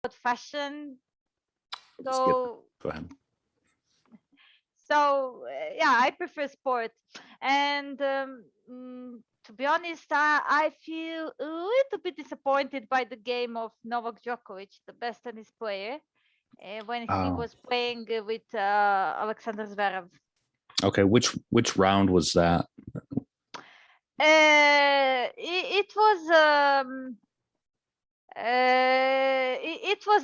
fashion. Skip. So Go ahead. yeah, I prefer sport. And to be honest, I feel a little bit disappointed by the game of Novak Djokovic, the best tennis player, when he Oh, was playing with Alexander Zverev. okay. Which round was that? It was it was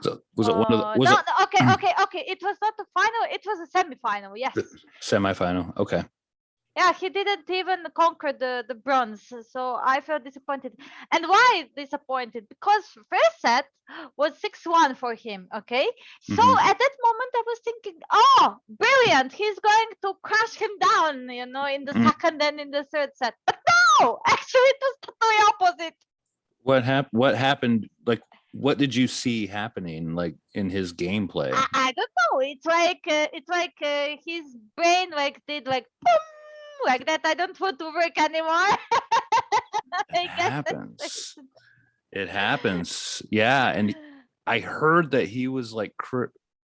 So was it one of the? Was no, it okay. It was not the final. It was a semi-final. Yes. the semifinal? Okay. Yeah, he didn't even conquer the bronze, so I felt disappointed. And why disappointed? Because first set was 6-1 for him. Okay, so Mhm. at that moment I was thinking, oh, brilliant! He's going to crush him down, in the Mm. second and in the third set. But no, actually it was totally opposite. What happened? Like, what did you see happening? Like in his gameplay? I don't know. It's like his brain like did like boom like that. I don't want to work anymore. It I guess happens. It happens. Yeah, and I heard that he was like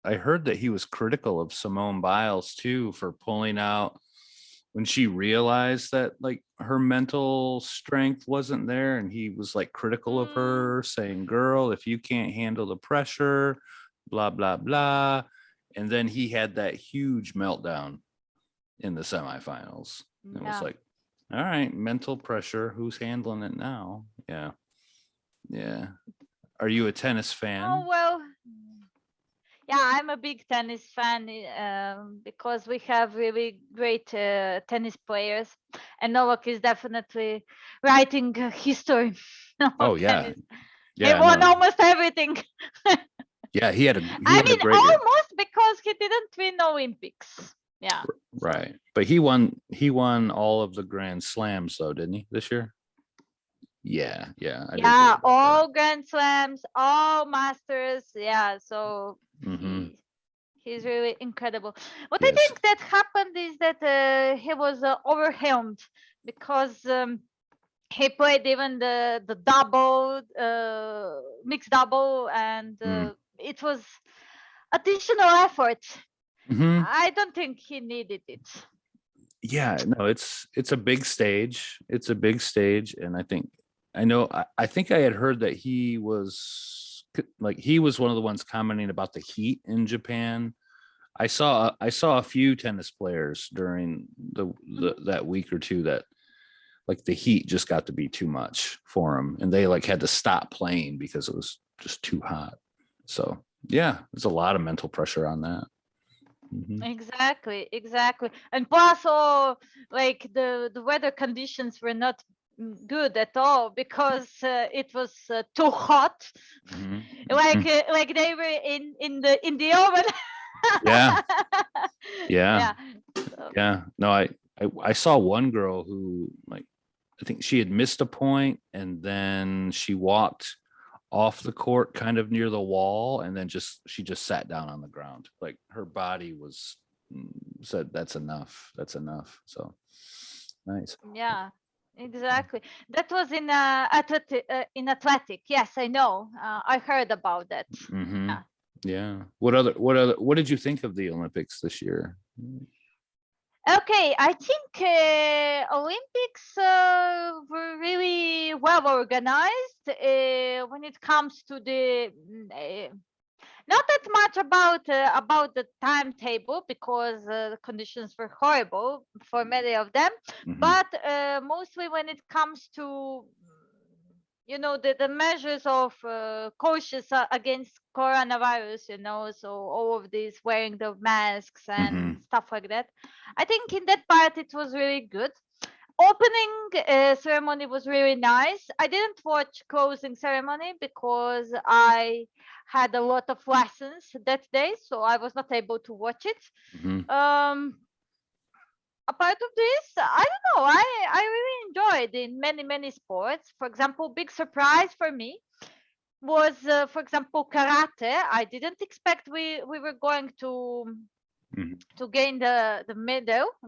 I heard that he was critical of Simone Biles too for pulling out when she realized that like her mental strength wasn't there, and he was like critical of her, saying, "Girl, if you can't handle the pressure, blah blah blah." And then he had that huge meltdown in the semifinals. It was Yeah. like, all right, mental pressure, who's handling it now? Yeah. Yeah. Are you a tennis fan? Oh well. Yeah, I'm a big tennis fan because we have really great tennis players, and Novak is definitely writing history Oh of yeah. tennis. He Yeah, won no. almost everything. Yeah, he had a I mean, great almost because he didn't win Olympics. Yeah. So, right. But he won all of the Grand Slams though, didn't he, this year? Yeah, yeah. I did read yeah, about all Grand Slams, all Masters. Yeah. So that. Mm-hmm. he's really incredible. What I Yes. think that happened is that he was overwhelmed because he played even the double, mixed double, and it was additional effort. Mm-hmm. I don't think he needed it. Yeah, no, it's a big stage. It's a big stage, and I think I had heard that he was one of the ones commenting about the heat in Japan. I saw a few tennis players during the that week or two that like the heat just got to be too much for them, and they like had to stop playing because it was just too hot. So yeah, there's a lot of mental pressure on that. Mhm. Exactly. And plus, like the weather conditions were not good at all because it was too hot. Mhm. Like they were in the oven. Yeah, yeah, Yeah. So, yeah. No, I saw one girl who like I think she had missed a point, and then she walked off the court kind of near the wall, and then she just sat down on the ground. Like her body was said that's enough. That's enough. So nice. yeah. Exactly. That was in athletic. Yes, I know. I heard about that. Mm-hmm. Yeah. Yeah. What did you think of the Olympics this year? Okay, I think Olympics were really well organized when it comes to not that much about the timetable because the conditions were horrible for many of them, Mm-hmm. but mostly when it comes to the measures of cautious against coronavirus, so all of this wearing the masks Mm-hmm. and stuff like that. I think in that part it was really good. Opening ceremony was really nice. I didn't watch closing ceremony because I had a lot of lessons that day, so I was not able to watch it. Mm-hmm. Apart of this, I don't know. I really enjoyed in many sports. For example, big surprise for me was, for example, karate. I didn't expect we were going Mm-hmm. to gain the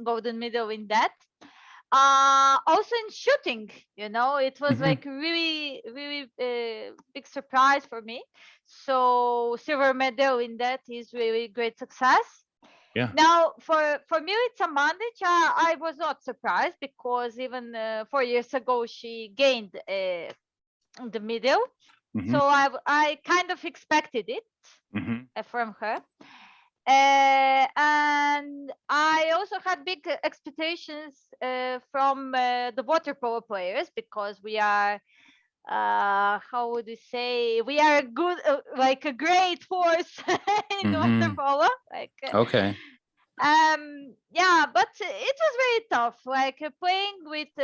golden medal in that. Also in shooting, it was Mhm. like really, really big surprise for me. So silver medal in that is really great success. Yeah. Now, for Milica Mandic, I was not surprised because even 4 years ago she gained the medal, so Mhm. I kind of expected it Mhm. from her. And I also had big expectations from the water polo players because we are, how would you say, we are good, like a great force in water Mhm. polo. Like, Okay. yeah, but it was very tough. Like playing with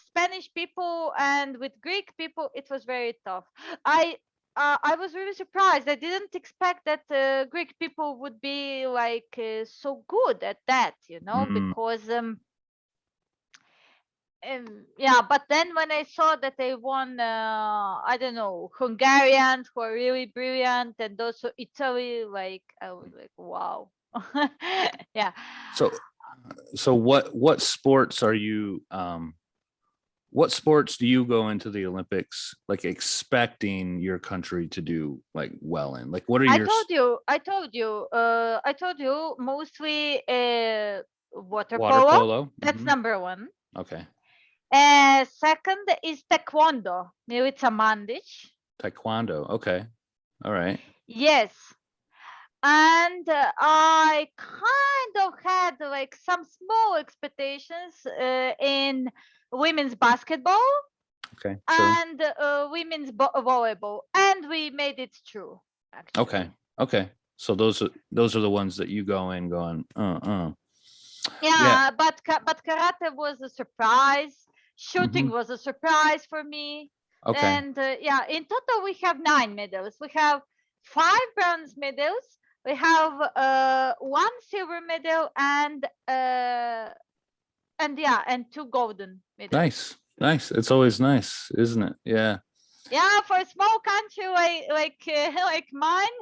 Spanish people and with Greek people, it was very tough. I was really surprised. I didn't expect that Greek people would be like so good at that, Mm. because yeah. But then when I saw that they won, I don't know, Hungarians who are really brilliant, and also Italy, like I was like, wow. Yeah. So what sports are you what sports do you go into the Olympics like expecting your country to do like well in? Like what are I your told you, I told you mostly water water polo. polo? That's Mhm. number one. Okay. Second is taekwondo, Milica Mandic. Taekwondo. Okay. All right. Yes. And I kind of had like some small expectations in women's basketball Okay. Sure. and women's volleyball, and we made it true, Okay. actually. Okay. So those are the ones that you go in going, Yeah. Yeah, but karate was a surprise. Shooting Mhm. was a surprise for me. Okay. And yeah, in total we have 9 medals. We have 5 bronze medals. We have 1 silver medal and yeah, and 2 golden medals. Nice. Nice. It's always nice, isn't it? Yeah. Yeah, for a small country like mine,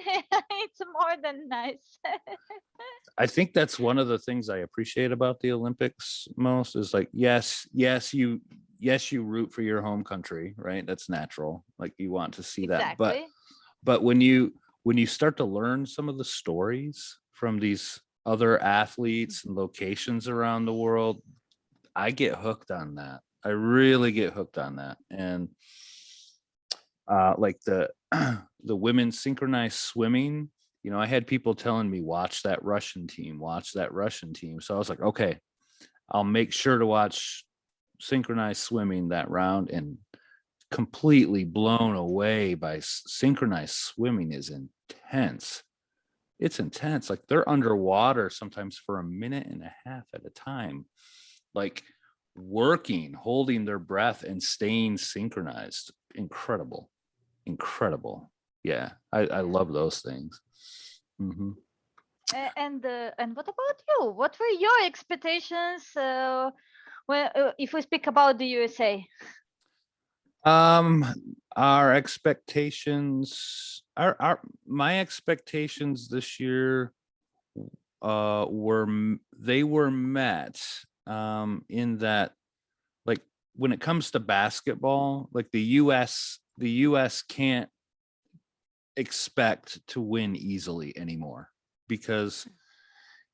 it's more than nice. I think that's one of the things I appreciate about the Olympics most is like, yes, you root for your home country, right? That's natural. Like you want to see that. Exactly. But when you start to learn some of the stories from these other athletes and locations around the world, I get hooked on that. I really get hooked on that. And like the the women's synchronized swimming, I had people telling me watch that Russian team, watch that Russian team. So I was like, okay, I'll make sure to watch synchronized swimming that round, and completely blown away by synchronized swimming is intense. It's intense. Like they're underwater sometimes for a minute and a half at a time, like working, holding their breath and staying synchronized. Incredible. Incredible. Yeah, I Yeah. love those things. Hmm. And what about you? What were your expectations if we speak about the USA? Um, our expectations, our my expectations this year, they were met, in that, like, when it comes to basketball, like the US can't expect to win easily anymore, because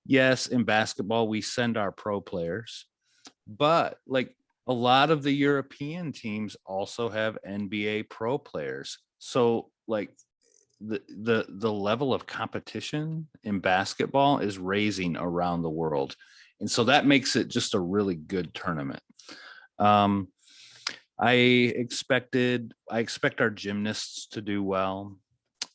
yes, in basketball we send our pro players, but like a lot of the European teams also have NBA pro players. So like the level of competition in basketball is raising around the world. And so that makes it just a really good tournament. Um, I expect our gymnasts to do well.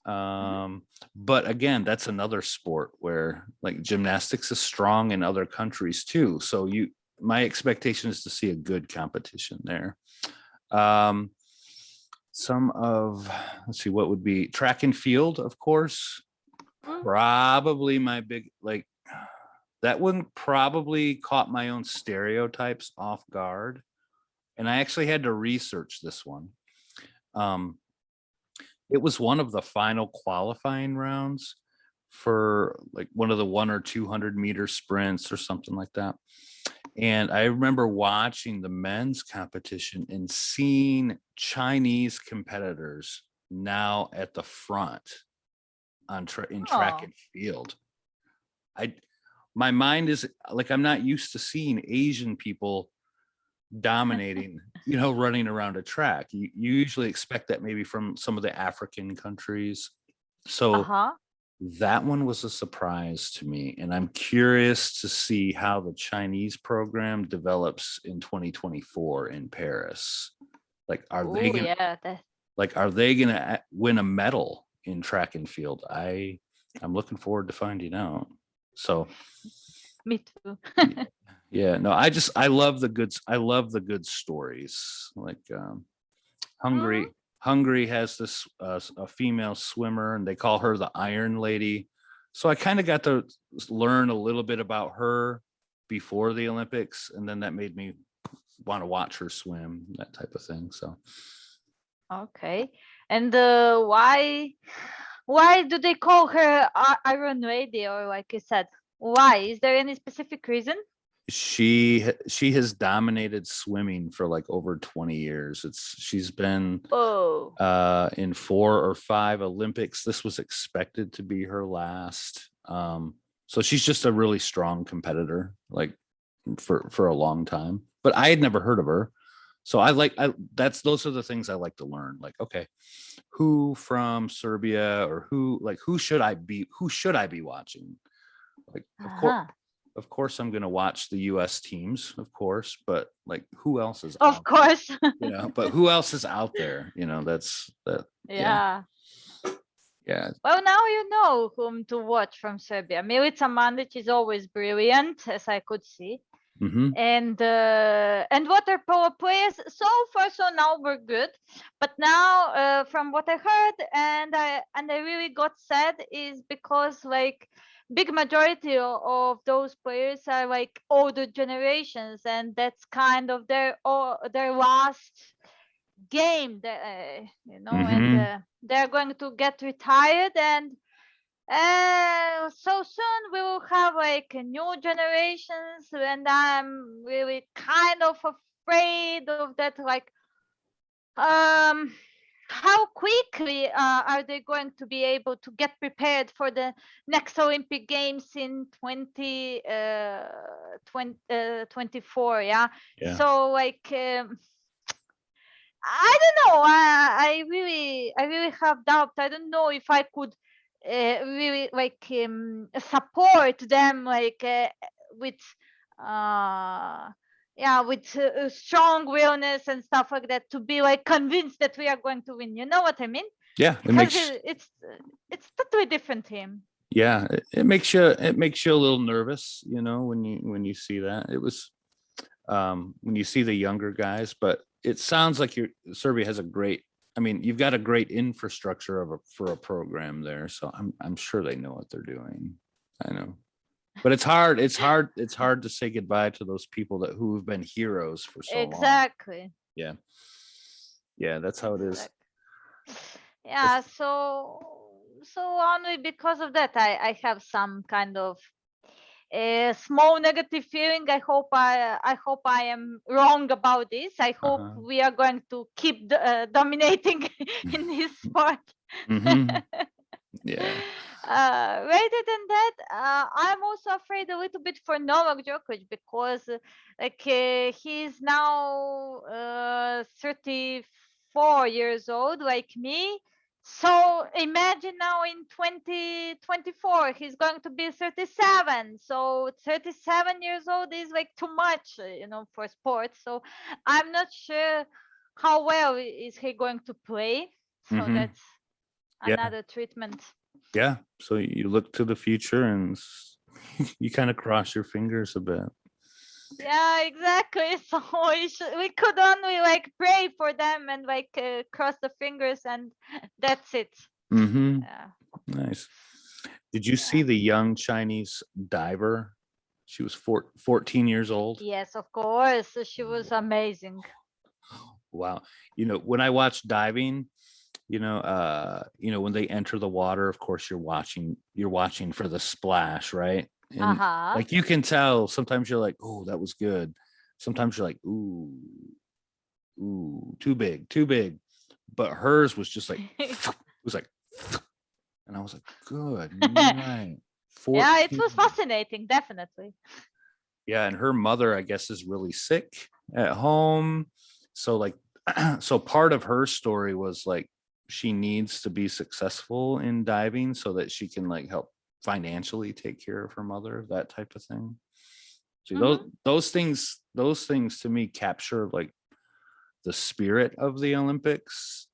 Mhm. But again, that's another sport where like gymnastics is strong in other countries too. So my expectation is to see a good competition there. Um, some of let's see, what would be track and field, of course. Mm. Probably my big, like, that one probably caught my own stereotypes off guard. And I actually had to research this one. Um, it was one of the final qualifying rounds for like one of the 100 or 200 meter sprints or something like that. And I remember watching the men's competition and seeing Chinese competitors now at the front in track Oh, and field. My mind is like, I'm not used to seeing Asian people dominating, running around a track. You usually expect that maybe from some of the African countries. So uh-huh. that one was a surprise to me, and I'm curious to see how the Chinese program develops in 2024 in Paris. Like, Oh, yeah, are they gonna win a medal in track and field? I'm looking forward to finding out. So me too. yeah, no, I love the good stories. Like Mhm. Hungary has this a female swimmer, and they call her the Iron Lady. So I kind of got to learn a little bit about her before the Olympics, and then that made me want to watch her swim, that type of thing. So Okay. And why do they call her Iron Lady, or like you said, why? Is there any specific reason? she has dominated swimming for like over 20 years. She's been Oh, in 4 or 5 Olympics. This was expected to be her last. So she's just a really strong competitor, like for a long time. But I had never heard of her. So those are the things I like to learn. Like, okay, who from Serbia, or who should I be watching? Like, uh-huh. of course I'm gonna watch the US teams, of course, but like, who else is Of out there? course. But who else is out there? That's that. Yeah. Yeah. Yeah. Well, now you know whom to watch from Serbia. Milica Mandic is always brilliant, as I could see. Mm-hmm. And water polo players so far so now we're good, but now from what I heard and I really got sad is because like big majority of those players are like older generations, and that's kind of their last game that, and Mm-hmm. they're going to get retired, and so soon we will have like new generations, and I'm really kind of afraid of that. Like, um, how quickly are they going to be able to get prepared for the next Olympic Games in 2024? Yeah. Yeah. So like. I don't know. I really have doubt. I don't know if I could really like support them like with uh yeah, with strong willness and stuff like that, to be like convinced that we are going to win. You know what I mean? Yeah. Because it's totally different team. It makes you a little nervous, when you see that. It was when you see the younger guys, but it sounds like Serbia has you've got a great infrastructure for a program there. So I'm sure they know what they're doing. I know. But it's hard to say goodbye to those people who've been heroes for so long. Exactly. Yeah. Yeah, that's how it is. Exactly. Yeah, so only because of that I have some kind of a small negative feeling. I hope I am wrong about this. I hope Uh-huh. we are going to keep dominating in this sport. Mm-hmm. Yeah. Rather than that, I'm also afraid a little bit for Novak Djokovic, because he's now 34 years old, like me. So imagine now in 2024 he's going to be 37. So 37 years old is like too much, for sports. So I'm not sure how well is he going to play. So Mm-hmm. that's Yeah. another treatment. Yeah. So you look to the future, and you kind of cross your fingers a bit. Yeah, exactly. So we could only like pray for them and like cross the fingers, and that's it. Mm-hmm. Yeah. Nice. Did you see Yeah. the young Chinese diver? She was 14 years old. Yes, of course. She was amazing. Wow. When I watch diving, When they enter the water, of course you're watching for the splash, right? And Uh-huh. like you can tell sometimes you're like, oh, that was good. Sometimes you're like, ooh, too big. But hers was just like it was like, and I was like, good night. Yeah, it was 14. fascinating, definitely. Yeah, and her mother, I guess, is really sick at home. So like so part of her story was like she needs to be successful in diving so that she can like help financially take care of her mother, that type of thing. See, those Hmm. those things to me capture like the spirit of the Olympics.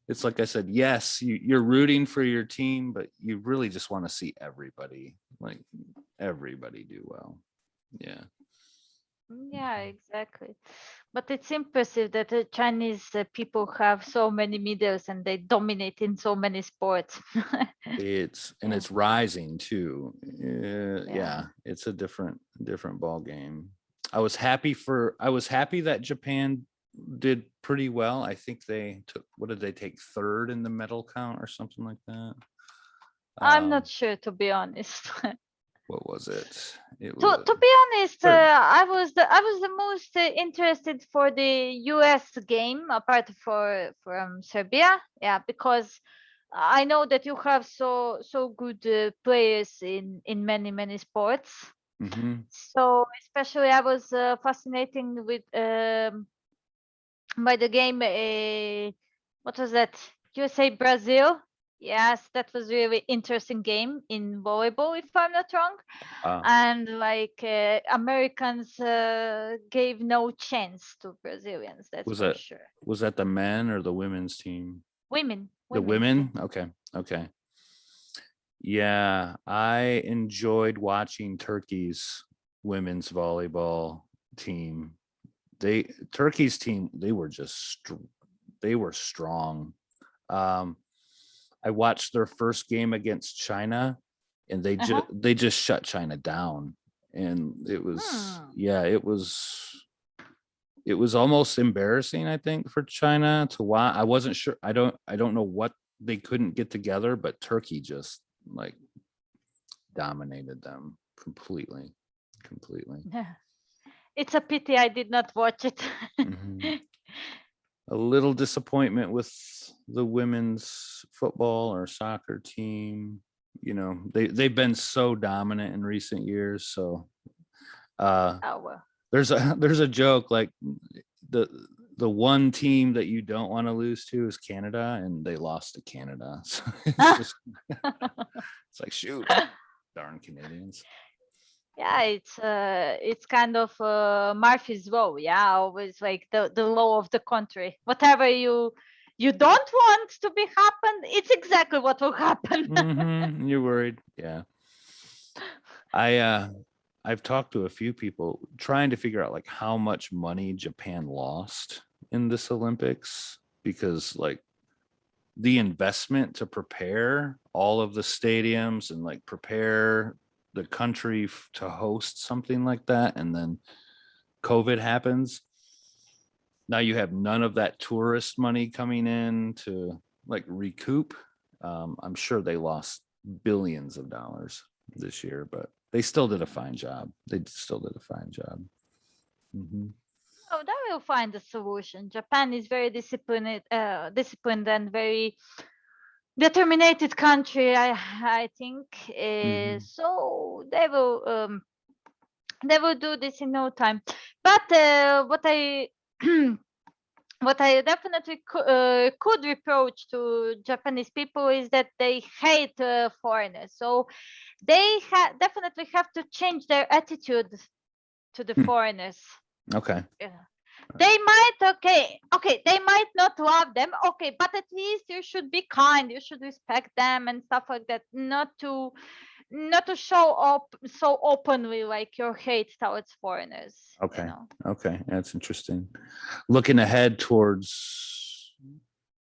It's like I said, yes, you're rooting for your team, but you really just want to see everybody do well. Yeah. Yeah, exactly. But it's impressive that the Chinese people have so many medals and they dominate in so many sports. Yeah, It's rising too. yeah. Yeah, it's a different ball game. I was happy that Japan did pretty well. I think they took, what did they take, third in the medal count or something like that? I'm not Um, sure, to be honest. what was it? It was To be honest, third. I was the most interested for the US game apart from Serbia. Yeah, because I know that you have so good players in many sports. Hmm. So especially I was fascinating with by the game. What was that? USA Brazil. Yes, that was really interesting game in volleyball, if I'm not wrong. Uh, And like Americans gave no chance to Brazilians. That's was for that sure. was that the men or the women's team? The Women's women? team. Okay. Okay. Yeah, I enjoyed watching Turkey's women's volleyball team. Turkey's team, they were strong. Um, I watched their first game against China, and they just Uh-huh. they just shut China down, and it was, Hmm. yeah, it was almost embarrassing, I think, for China to watch. I wasn't sure. I don't know what they couldn't get together, but Turkey just like dominated them completely, completely. It's a pity I did not watch it. Mhm. A little disappointment with the women's football or soccer team. They've been so dominant in recent years. So uh, Oh well. there's a joke like the the one team that you don't want to lose to is Canada, and they lost to Canada. So it's like, shoot, darn Canadians. Yeah, it's kind of Murphy's law. Yeah, always like the law of the country. Whatever you don't want to be happen, it's exactly what will happen. You're worried, yeah. I've talked to a few people trying to figure out like how much money Japan lost in this Olympics, because like the investment to prepare all of the stadiums and like prepare the country to host something like that, and then COVID happens. Now you have none of that tourist money coming in to like recoup. I'm sure they lost billions of dollars this year, but they still did a fine job. They still did a fine job. Hmm. Oh, that will find a solution. Japan is very disciplined and very determined country. I think Hmm. so. They will do this in no time. But what I definitely could reproach to Japanese people is that they hate foreigners. So they definitely have to change their attitude to the foreigners. Okay. Yeah. They might, okay, they might not love them, okay, but at least you should be kind, you should respect them and stuff like that, not to show up so openly like your hate towards foreigners, you Okay. know. Okay. That's interesting. Looking ahead towards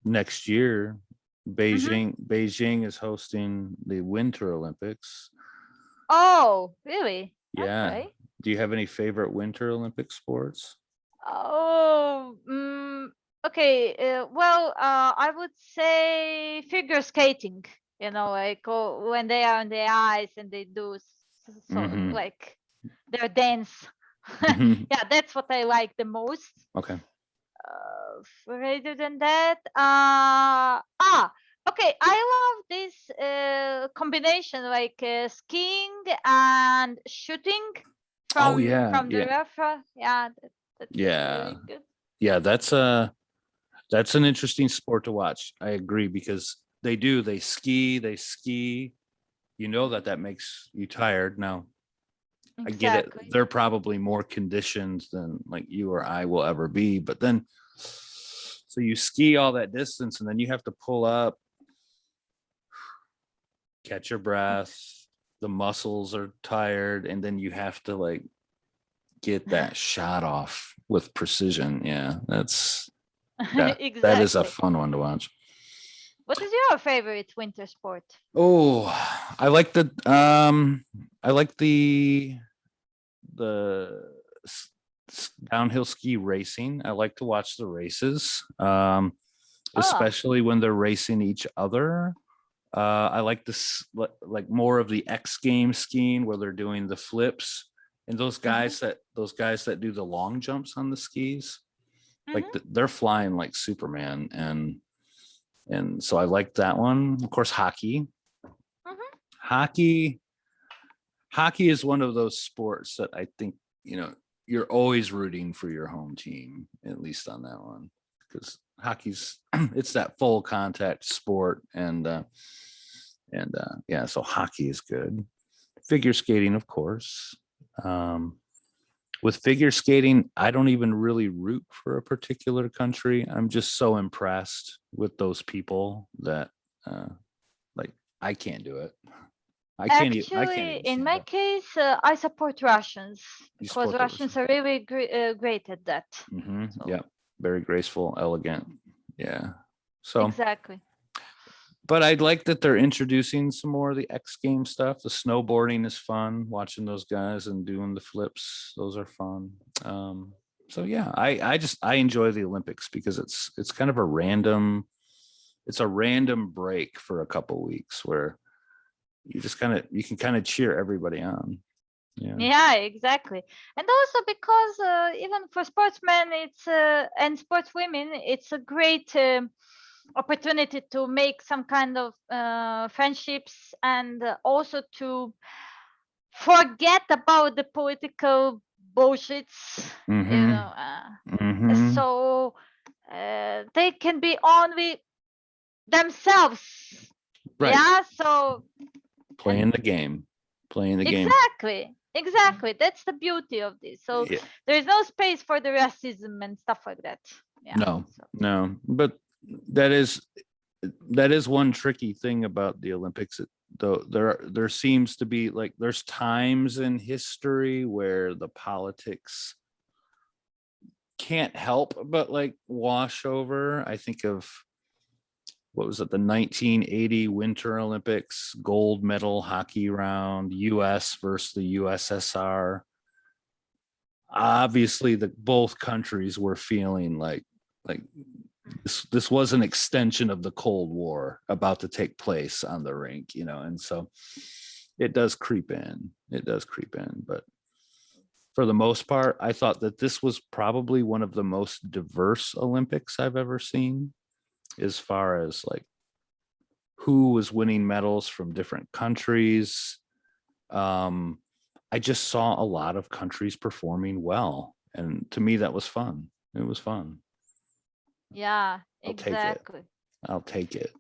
next year, Hmm. Beijing is hosting the Winter Olympics. Oh, really? Yeah. Okay. Do you have any favorite Winter Olympic sports? Oh, Okay, well, I would say figure skating, like when they are on the ice and they do so Hmm. like their dance. Hmm. Yeah, that's what I like the most. Okay. Rather than that, okay, I love this combination like skiing and shooting Oh from yeah, from the yeah, river. Yeah, that's yeah, really good. yeah. That's an interesting sport to watch. I agree because they ski. You know that that makes you tired. Now I get it. Exactly. They're probably more conditioned than like you or I will ever be. But then, so you ski all that distance and then you have to pull up, catch your breath. The muscles are tired. And then you have to like get that shot off with precision. Yeah. That is a Exactly. fun one to watch. What is your favorite winter sport? Oh, I like I like the downhill ski racing. I like to watch the races, Oh, especially when they're racing each other. I like this, like more of the X Games skiing where they're doing the flips, and hmm those guys that do the long jumps on the skis, like hmm they're flying like Superman, and so I like that one. Of course, hockey. hmm Hockey Hockey is one of those sports that I think, you know, you're always rooting for your home team, at least on that one, because hockey's it's that full contact sport, and yeah, so hockey is good. Figure skating, of course. Um, with figure skating, I don't even really root for a particular country. I'm just so impressed with those people that uh, like I can't do it. I can't Actually, even in stand my up. case, I support Russians You because support the Russians Russians. are really great at that. Yeah, So, very graceful, elegant. Yeah. So, exactly. but I'd like that they're introducing some more of the X Game stuff. The snowboarding is fun. Watching those guys and doing the flips, those are fun. So yeah, I enjoy the Olympics because it's kind of a random, it's a random break for a couple weeks where you can kind of cheer everybody on. Yeah. Yeah, exactly. And also because even for sportsmen, it's and sportswomen, it's a great opportunity to make some kind of friendships and also to forget about the political bullshits, you Mm-hmm. know. Mm-hmm. So they can be only themselves. Right. Yeah. So and Playing the game. Playing the game. exactly. That's the beauty of this. So Yeah. there is no space for the racism and stuff like that. Yeah. No, So no. But that is that is one tricky thing about the Olympics. Though there seems to be like there's times in history where the politics can't help but like wash over. I think of what was it, the 1980 Winter Olympics gold medal hockey round, US versus the USSR. Obviously, the both countries were feeling like this was an extension of the Cold War about to take place on the rink, you know, and so it does creep in. It does creep in, but for the most part, I thought that this was probably one of the most diverse Olympics I've ever seen, as far as like who was winning medals from different countries. Um, I just saw a lot of countries performing well, and to me, that was fun. It was fun. yeah, I'll take it. exactly. I'll take it.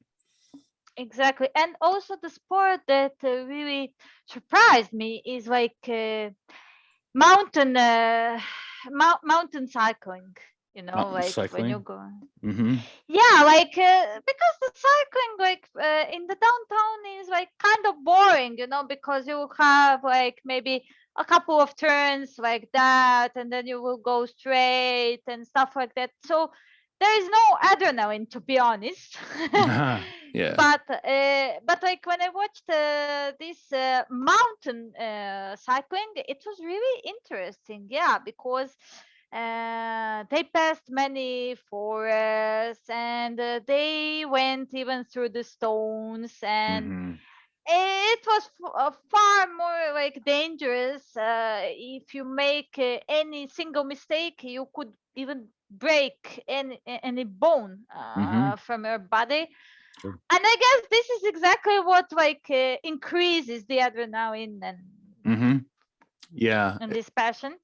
Exactly. And also the sport that really surprised me is like mountain mountain cycling, Mountain like when you cycling. go. Mm-hmm. Yeah, like because the cycling like in the downtown is like kind of boring, because you have like maybe a couple of turns like that and then you will go straight and stuff like that. So there is no adrenaline, to be honest. Yeah. But like when I watched this mountain cycling, it was really interesting. Yeah, because They passed many forests, and they went even through the stones, and Mhm. it was far more like dangerous. If you make any single mistake, you could even break any bone Mhm. from your body. Sure. And I guess this is exactly what like increases the adrenaline Mhm. Yeah. and this passion.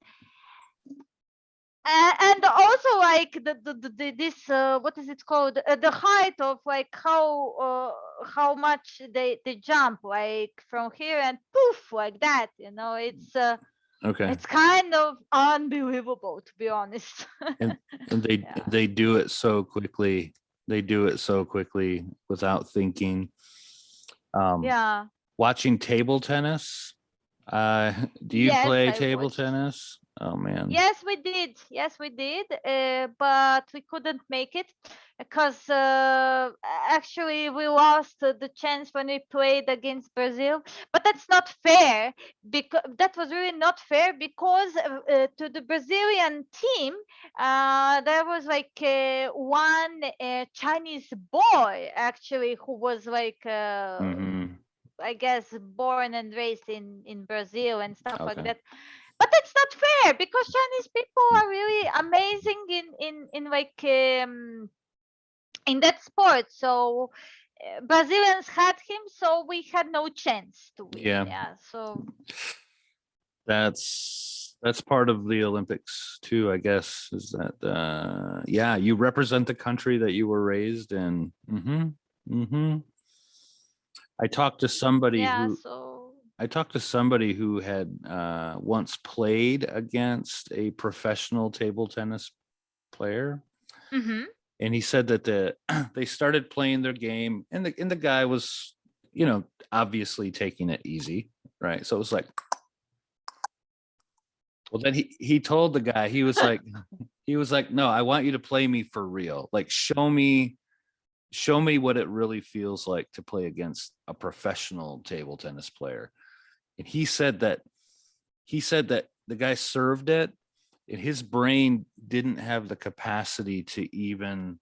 And also like the this what is it called, the height of like how much they jump like from here and poof like that, you know, Okay. it's kind of unbelievable, to be honest. And they Yeah. they do it so quickly. They do it so quickly without thinking. Um, Yeah. Watching table tennis. Do you Yes, play I table watched. tennis? Oh man. Yes, we did. Yes, we did. But we couldn't make it because actually we lost the chance when we played against Brazil. But that's not fair, because that was really not fair, because to the Brazilian team, there was like one Chinese boy actually who was like Mm-hmm. I guess born and raised in Brazil and stuff like Okay. that. But that's not fair, because Chinese people are really amazing in like in that sport. So Brazilians had him, so we had no chance to win. Yeah, Yeah. So that's part of the Olympics too, I guess, is that yeah, you represent the country that you were raised in. Mm-hmm. Mm-hmm. I talked to somebody yeah. who So I talked to somebody who had once played against a professional table tennis player, hmm and he said that they started playing their game, and the guy was, obviously taking it easy, right? So it was like, well, then he told the guy, he was like, no, I want you to play me for real. Like, show me what it really feels like to play against a professional table tennis player. And he said that the guy served it, and his brain didn't have the capacity to even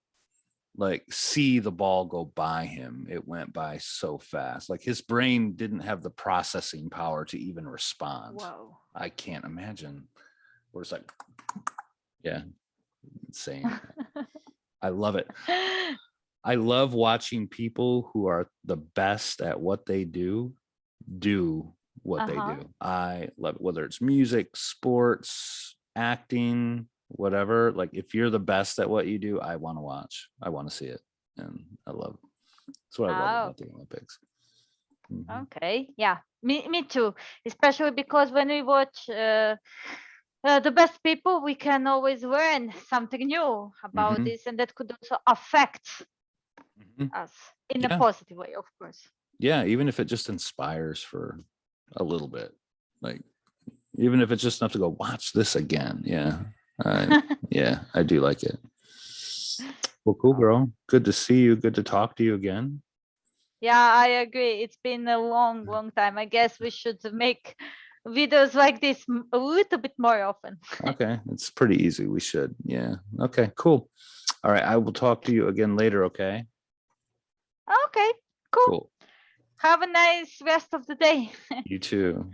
like see the ball go by him. It went by so fast. Like, his brain didn't have the processing power to even respond. whoa. I can't imagine. Where it's like, yeah, insane. I love it. I love watching people who are the best at what they do what they Uh-huh. do. I love it, whether it's music, sports, acting, whatever. Like, if you're the best at what you do, I want to watch. I want to see it. And that's what I love Oh, about the Olympics. Mhm. okay. Yeah. Me too. Especially because when we watch the best people, we can always learn something new about Mhm. this, and that could also affect Mhm. us in a Yeah. positive way, of course. Yeah. Even if it just inspires for a little bit, like, even if it's just enough to go watch this again. Yeah. Yeah, I do like it. Well, cool, Oh, girl. Good to see you. Good to talk to you again. yeah, I agree. It's been a long, long time. I guess we should make videos like this a little bit more often. Okay. It's pretty easy. We should. Yeah. Okay, cool. All right. I will talk to you again later. Okay. Okay, cool. Cool. Have a nice rest of the day. You too.